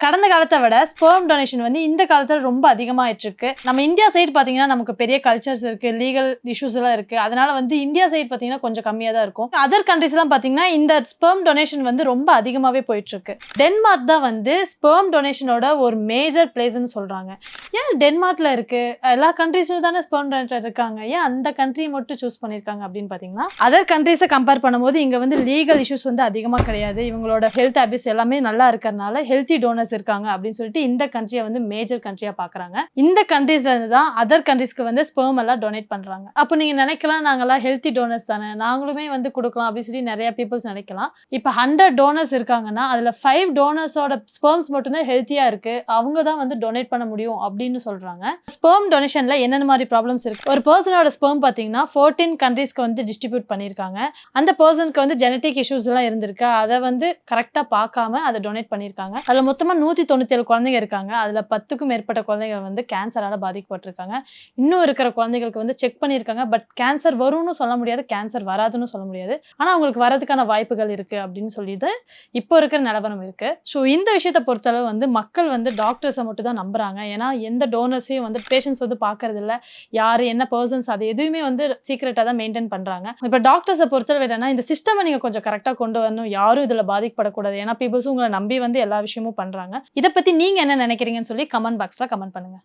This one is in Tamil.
கடந்த காலத்தை விட ஸ்பெர்ம் டொனேஷன் வந்து இந்த காலத்தில் ரொம்ப அதிகமாகிட்டு இருக்கு. நம்ம இந்தியா சைடு பார்த்தீங்கன்னா நமக்கு பெரிய கல்ச்சர்ஸ் இருக்கு, லீகல் இஷ்யூஸ் எல்லாம் இருக்கு. அதனால வந்து இந்தியா சைடு பார்த்தீங்கன்னா கொஞ்சம் கம்மியாக தான் இருக்கும். அதர் கண்ட்ரீஸ்லாம் பார்த்தீங்கன்னா இந்த ஸ்பெர்ம் டொனேஷன் வந்து ரொம்ப அதிகமாகவே போயிட்டு இருக்கு. டென்மார்க் தான் வந்து ஸ்பெர்ம் டொனேஷனோட ஒரு மேஜர் பிளேஸ்ன்னு சொல்றாங்க. ஏன் டென்மார்க்ல இருக்கு? எல்லா கண்ட்ரீஸ்லும் தானே ஸ்பெர்ம் டொனேட்டர் இருக்காங்க, ஏன் அந்த கண்ட்ரியை மட்டும் சூஸ் பண்ணியிருக்காங்க அப்படின்னு பார்த்தீங்கன்னா, அதர் கண்ட்ரீஸை கம்பேர் பண்ணும்போது இங்கே வந்து லீகல் இஷ்யூஸ் வந்து அதிகமாக கிடையாது. இவங்களோட ஹெல்த் ஹேபிட்ஸ் எல்லாமே நல்லா இருக்கிறதுனால ஹெல்த்தி டோனர்ஸ் இருக்காங்க அப்படின்னு சொல்லிட்டு இந்த கண்ட்ரியை வந்து மேஜர் கண்ட்ரியா பாக்குறாங்க. இந்த கண்ட்ரீஸ்ல இருந்து தான் அதர் கண்ட்ரீஸ்க்கு வந்து ஸ்பெர்ம் எல்லாம் டொனேட் பண்றாங்க. அப்போ நீங்க நினைக்கலாம் நாங்கெல்லாம் ஹெல்த்தி டோனர்ஸ் தானே, நாங்களுமே வந்து கொடுக்கலாம் அப்படின்னு சொல்லி நிறைய பீப்புள்ஸ் நினைக்கலாம். இப்போ 100 டோனர்ஸ் இருக்காங்கன்னா அதுல 5 டோனர்ஸோட ஸ்பெர்ம்ஸ் மட்டும்தான் ஹெல்த்தியா இருக்கு, அவங்க தான் வந்து டொனேட் பண்ண முடியும் அப்படின்னு சொல்றாங்க. ஸ்பெர்ம் டொனேஷன்ல என்னென்ன மாதிரி ப்ராப்ளம்ஸ் இருக்கு? ஒரு பர்சனோட ஸ்பெர்ம் பாத்தீங்கன்னா 14 கண்ட்ரீஸ்க்கு வந்து டிஸ்ட்ரிபியூட் பண்ணிருக்காங்க. அந்த பர்சனுக்கு வந்து ஜெனடிக் இஷ்யூஸ் எல்லாம் இருந்திருக்கு, அதை வந்து கரெக்டா பார்க்காம அதை டொனேட் பண்ணிருக்காங்க. அதுல மொத்தமா 197 குழந்தைங்க இருக்காங்க. அதுல 10க்கும் மேற்பட்ட குழந்தைகள் வந்து கேன்சரால பாதிக்கப்பட்டிருக்காங்க. இன்னும் இருக்கிற குழந்தைகளுக்கு வந்து செக் பண்ணியிருக்காங்க. பட் கேன்சர் வரும்னு சொல்ல முடியாது, கேன்சர் வராதுன்னு சொல்ல முடியாது. ஆனா அவங்களுக்கு வரதுக்கான வாய்ப்புகள் இருக்கு அப்படின்னு சொல்லிட்டு இப்போ இருக்கிற நிலவரம் இருக்கு. ஸோ இந்த விஷயத்தை பொறுத்தளவு வந்து மக்கள் வந்து டாக்டர்ஸை மட்டும் தான் நம்புறாங்க. ஏன்னா எந்த டோனர்ஸையும் வந்து பேஷண்ட்ஸ் வந்து பார்க்கறது இல்லை, யாரு என்ன பர்சன்ஸ் அது எதுவுமே வந்து சீக்ரெட்டாக தான் மெயின்டைன் பண்றாங்க. இப்போ டாக்டர்ஸை பொறுத்தளவு என்னன்னா இந்த சிஸ்டமை நீங்க கொஞ்சம் கரெக்டாக கொண்டு வரணும், யாரும் இதுல பாதிக்கப்படக்கூடாது. ஏன்னா பீப்புள்ஸும் உங்களை நம்பி வந்து எல்லா விஷயமும் பண்றாங்க. இதை பத்தி நீங்க என்ன நினைக்கிறீங்கன்னு சொல்லி கமெண்ட் பாக்ஸ்ல கமெண்ட் பண்ணுங்க.